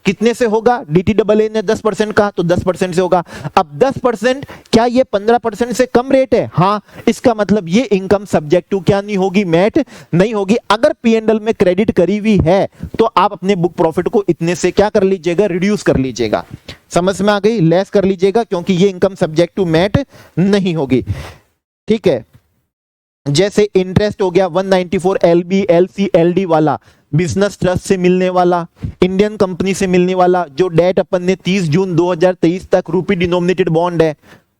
कितने से होगा? डीटीडबल ने 10% कहा तो 10% से होगा। अब 10% क्या ये 15% से कम रेट है? हाँ, इसका मतलब ये इनकम सब्जेक्ट टू क्या नहीं होगी, मैट नहीं होगी। अगर पीएनएल में क्रेडिट करी हुई है तो आप अपने बुक प्रॉफिट को इतने से क्या कर लीजिएगा, रिड्यूस कर लीजिएगा। समझ में आ गई? लेस कर लीजिएगा, क्योंकि ये इनकम सब्जेक्ट टू मैट नहीं होगी। ठीक है, जैसे इंटरेस्ट हो गया 194 एलबी एलसी एलडी वाला, बिजनेस ट्रस्ट से मिलने वाला, इंडियन कंपनी से मिलने वाला, जो डेट अपन ने 30 जून 2023 तक रूपी डिनोमिनेटेड बॉन्ड है।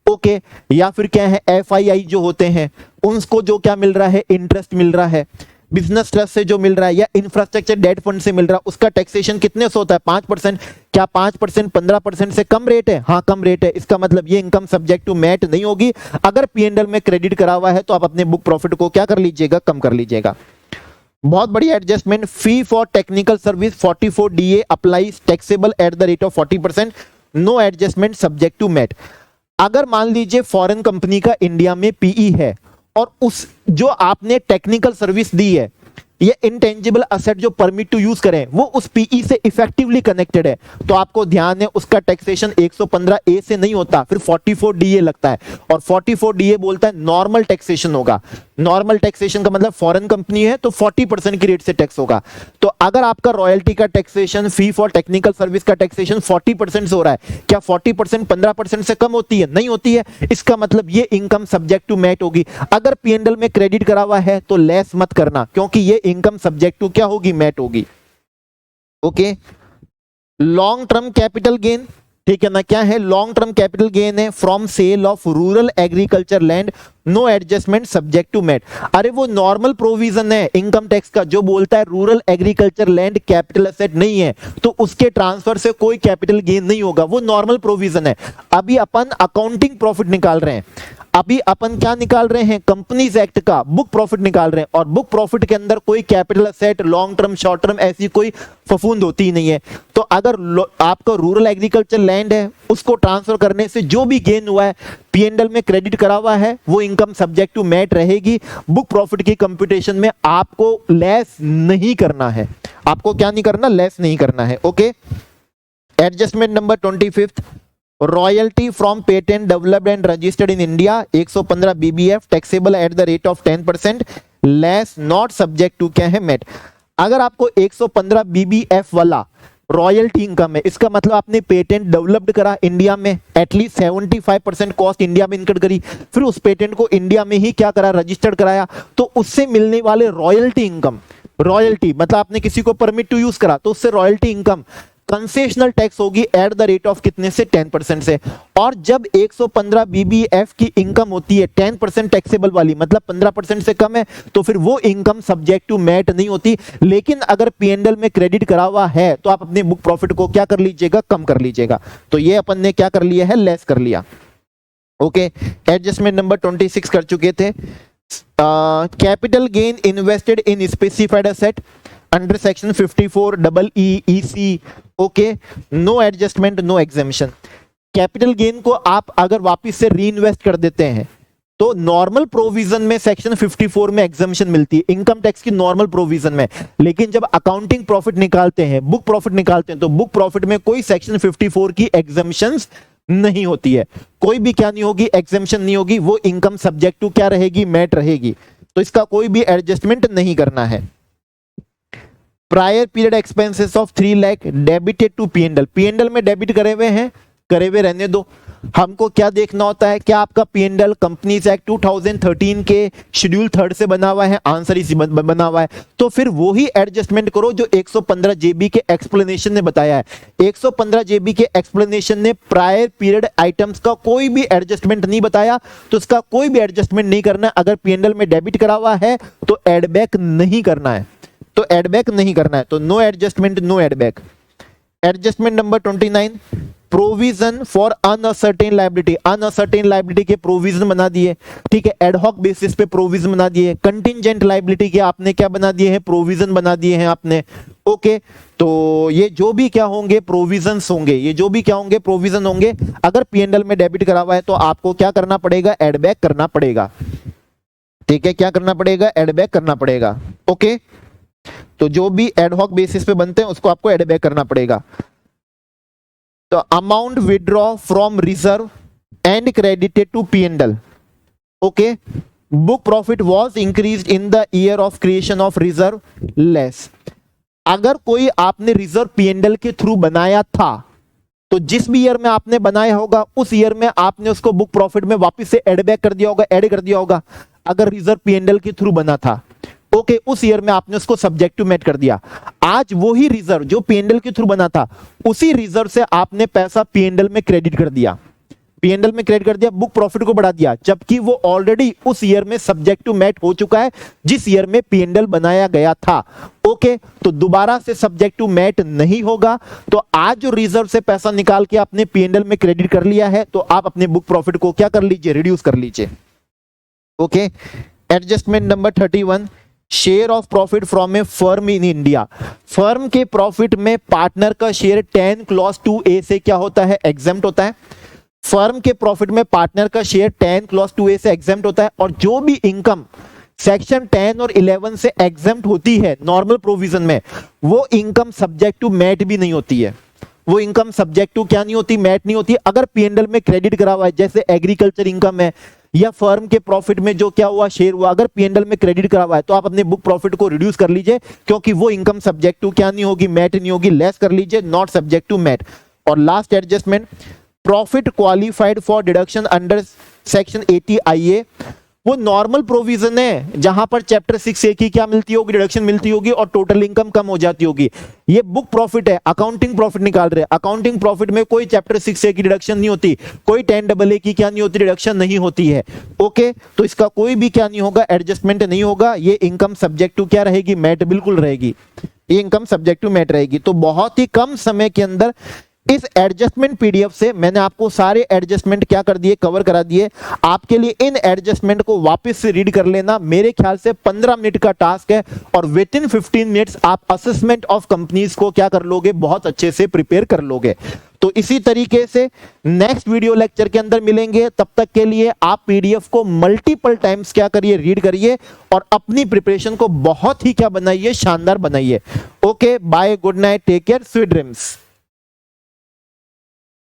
ओके, या फिर क्या है, एफआईआई जो होते हैं उनको जो क्या मिल रहा है, इंटरेस्ट मिल रहा है। बिजनेस ट्रस्ट से जो मिल रहा है या इंफ्रास्ट्रक्चर डेट फंड से मिल रहा है, उसका टैक्सेशन कितने से होता है? 5%। क्या 5% 15% से कम रेट है? हाँ, कम रेट है। इसका मतलब ये इनकम सब्जेक्ट टू मैट नहीं होगी। अगर पीएनएल में क्रेडिट करा हुआ है तो आप अपने बुक प्रॉफिट को क्या कर लीजिएगा, कम कर लीजिएगा। बहुत बढ़िया adjustment. Fee for technical service 44 DA applies taxable at the rate of 40%, no adjustment subject to MAT. अगर मान लीजिए फॉरेन कंपनी का इंडिया में पीई है और उस जो आपने टेक्निकल सर्विस दी है, ये इंटेंजिबल असेट जो परमिट टू यूज करें वो उस पीई से इफेक्टिवली कनेक्टेड है, तो आपको ध्यान है उसका टैक्सेशन 115 ए से नहीं होता, फिर 44 DA लगता है। और 44 DA बोलता है नॉर्मल टैक्सेशन होगा। नॉर्मल टैक्सेशन का मतलब फॉरेन कंपनी है तो 40% की रेट से टैक्स होगा। तो अगर आपका रॉयल्टी का taxation, fee for technical service का टैक्सेशन 40% से हो रहा है, क्या 40% 15% से कम होती है? नहीं होती है। इसका मतलब ये इनकम सब्जेक्ट टू मैट होगी। अगर पीएनएल में क्रेडिट करा हुआ है तो लेस मत करना, क्योंकि ये इनकम सब्जेक्ट टू क्या होगी, मैट होगी। Okay, long term capital gain, ठीक है ना, क्या है? लॉन्ग टर्म कैपिटल गेन है from sale of rural agriculture land, no adjustment subject to MAT. अरे वो नॉर्मल प्रोविजन है इनकम टैक्स का जो बोलता है rural agriculture land capital asset नहीं है तो उसके ट्रांसफर से कोई कैपिटल गेन नहीं होगा, वो नॉर्मल प्रोविजन है। अभी अपन अकाउंटिंग प्रॉफिट निकाल रहे हैं, अभी अपन क्या निकाल रहे हैं, कंपनीज एक्ट का बुक प्रॉफिट निकाल रहे हैं, और बुक प्रॉफिट के अंदर कोई capital asset, long term, short term ऐसी कोई फफूंद होती ही नहीं है। तो अगर आपका रूरल एग्रीकल्चर लैंड है उसको ट्रांसफर करने से जो भी गेन हुआ है पीएनएल में क्रेडिट करा हुआ है वो इनकम सब्जेक्ट टू मैट रहेगी। बुक प्रॉफिट की कंप्यूटेशन में आपको लेस नहीं करना है, आपको क्या नहीं करना, लेस नहीं करना है। Okay, adjustment number 25, royalty from patent developed and registered in India 115 BBF taxable at the rate of 10%, less not subject to क्या है, मैट। अगर आपको 115 BBF वाला रॉयल्टी इनकम है, इसका मतलब आपने पेटेंट डेवलप्ड करा इंडिया में, एटलीस्ट 75% कॉस्ट इंडिया में इनकट करी, फिर उस पेटेंट को इंडिया में ही क्या करा, रजिस्टर्ड कराया, तो उससे मिलने वाले रॉयल्टी इनकम, रॉयल्टी मतलब आपने किसी को परमिट टू यूज करा तो उससे रॉयल्टी इनकम कंसेशनल टैक्स होगी एट द रेट ऑफ कितने से, 10% से। और जब 115 BBF की इनकम होती है 10% टैक्सेबल वाली, मतलब 15% से कम है, तो फिर वो इनकम सब्जेक्ट टू मैट नहीं होती। लेकिन अगर पीएनएल में क्रेडिट करा हुआ है तो आप अपने बुक प्रॉफिट को क्या कर लीजिएगा, कम कर लीजिएगा। तो ये अपन ने क्या कर लिया है, लेस कर लिया। ओके, एडजस्टमेंट नंबर 26 कर चुके थे। Capital gain invested in specified asset under section 54 EEC, okay, no adjustment, no exemption. Capital gain को आप अगर वापस से री इन्वेस्ट कर देते हैं तो नॉर्मल प्रोविजन में सेक्शन 54 में एग्जेम्पशन मिलती है इनकम टैक्स की नॉर्मल प्रोविजन में, लेकिन जब अकाउंटिंग प्रॉफिट निकालते हैं, बुक प्रॉफिट निकालते हैं, तो बुक प्रॉफिट में कोई सेक्शन 54 की एग्जेम्पशंस नहीं होती है, कोई भी क्या नहीं होगी, एग्जेम्पशन नहीं होगी, वो इनकम सब्जेक्ट टू क्या रहेगी, मैट रहेगी। तो इसका कोई भी एडजस्टमेंट नहीं करना है। Prior period expenses of 3 lakh debited to PNL, PNL में डेबिट करे हुए हैं, करे हुए रहने दो। हमको क्या देखना होता है, क्या आपका P&L कंपनीज एक्ट 2013 के शेड्यूल 3 से बना हुआ है, आंसर इसी बना हुआ है। तो फिर वो ही एडजस्टमेंट करो जो 115 जेबी के एक्सप्लेनेशन ने बताया है। 115 जेबी के एक्सप्लेनेशन ने प्रायर पीरियड आइटम्स का कोई भी एडजस्टमेंट नहीं बताया, तो इसका कोई भी एडजस्टमेंट नहीं करना है। अगर P&L में डेबिट करा हुआ है तो एड बैक नहीं करना है, तो एड बैक नहीं करना है, तो no adjustment, no add back. Adjustment number 29, provision for unascertained liability. Unascertained liability के प्रोविजन बना दिए, ठीक है, एडहॉक बेसिस पे प्रोविजन बना दिए। कंटिंजेंट लायबिलिटी के आपने क्या बना दिए हैं, प्रोविजन बना दिए हैं आपने। ओके, तो ये जो भी क्या होंगे प्रोविजंस होंगे, ये जो भी क्या होंगे प्रोविजन होंगे, अगर P&L में डेबिट करा हुआ है तो आपको क्या करना पड़ेगा, एड बैक करना पड़ेगा। ठीक है, क्या करना पड़ेगा, एड बैक करना पड़ेगा। ओके, तो जो भी एडहॉक बेसिस पे बनते हैं उसको आपको एड बैक करना पड़ेगा। तो amount withdraw from reserve and credited to P&L। Okay, book profit was increased in the year of creation of reserve less. अगर कोई आपने रिजर्व P&L के थ्रू बनाया था तो जिस भी ईयर में आपने बनाया होगा उस ईयर में आपने उसको बुक प्रॉफिट में वापस से एड बैक कर दिया होगा, ऐड कर दिया होगा। अगर रिजर्व P&L के थ्रू बना था, ओके, उस ईयर में आपने उसको सब्जेक्ट टू मैट कर दिया। आज वही रिजर्व जो P&L के थ्रू बना था, उसी रिजर्व से आपने पैसा P&L में क्रेडिट कर दिया, P&L में क्रेडिट कर दिया, बुक प्रॉफिट को बढ़ा दिया, जबकि वो ऑलरेडी उस ईयर में सब्जेक्ट टू मैट हो चुका है जिस ईयर में P&L बनाया गया था। ओके, तो दोबारा से सब्जेक्ट टू मैट नहीं होगा। तो आज जो रिजर्व से पैसा निकाल के आपने P&L में क्रेडिट कर लिया है, तो आप अपने बुक प्रॉफिट को क्या कर लीजिए, रिड्यूस कर लीजिए। Okay, adjustment number 31, share of profit from A firm in India. Firm के प्रॉफिट में पार्टनर का शेयर 10 क्लॉज 2A से क्या होता है, एग्जेम्प्ट होता है। फर्म के प्रॉफिट में पार्टनर का शेयर 10 क्लॉज 2A से एग्जेम्प्ट होता है, और जो भी इनकम सेक्शन 10 और 11 से एग्जेम्प्ट होती है नॉर्मल प्रोविजन में, वो इनकम सब्जेक्ट टू मैट भी नहीं होती है। वो इनकम सब्जेक्ट टू क्या नहीं होती, मैट नहीं होती। अगर P&L में क्रेडिट करा हुआ है, जैसे एग्रीकल्चर इनकम है या फर्म के प्रॉफिट में जो क्या हुआ, शेयर हुआ, अगर P&L में क्रेडिट करा हुआ है तो आप अपने बुक प्रॉफिट को रिड्यूस कर लीजिए, क्योंकि वो इनकम सब्जेक्ट टू क्या नहीं होगी, मैट नहीं होगी, लेस कर लीजिए, नॉट सब्जेक्ट टू मैट। और last adjustment, profit qualified for deduction under section 80 IA। वो नॉर्मल प्रोविजन है जहां पर चैप्टर 6A की क्या मिलती होगी, डिडक्शन मिलती होगी और टोटल इनकम कम हो जाती होगी। ये बुक प्रॉफिट है, अकाउंटिंग प्रॉफिट निकाल रहे हैं। अकाउंटिंग प्रॉफिट में कोई चैप्टर 6A की डिडक्शन नहीं होती, कोई 10AA की क्या नहीं होती, डिडक्शन नहीं होती है। ओके, तो इसका कोई भी क्या नहीं होगा, एडजस्टमेंट नहीं होगा। ये इनकम सब्जेक्ट टू क्या रहेगी, मैट बिल्कुल रहेगी। ये इनकम सब्जेक्ट टू मैट रहेगी। तो बहुत ही कम समय के अंदर इस एडजस्टमेंट PDF से मैंने आपको सारे एडजस्टमेंट क्या कर दिए, कवर करा दिए। आपके लिए इन एडजस्टमेंट को वापस से रीड कर लेना मेरे ख्याल से 15 मिनट का टास्क है, और विद इन 15 मिनट्स आप असेसमेंट ऑफ कंपनीज को क्या कर लोगे, बहुत अच्छे से प्रिपेयर कर लोगे। तो इसी तरीके से नेक्स्ट वीडियो लेक्चर के अंदर मिलेंगे। तब तक के लिए आप PDF को मल्टीपल टाइम्स क्या करिए, रीड करिए, और अपनी प्रिपरेशन को बहुत ही क्या बनाइए, शानदार बनाइए। Okay, bye, good night, take care, sweet dreams.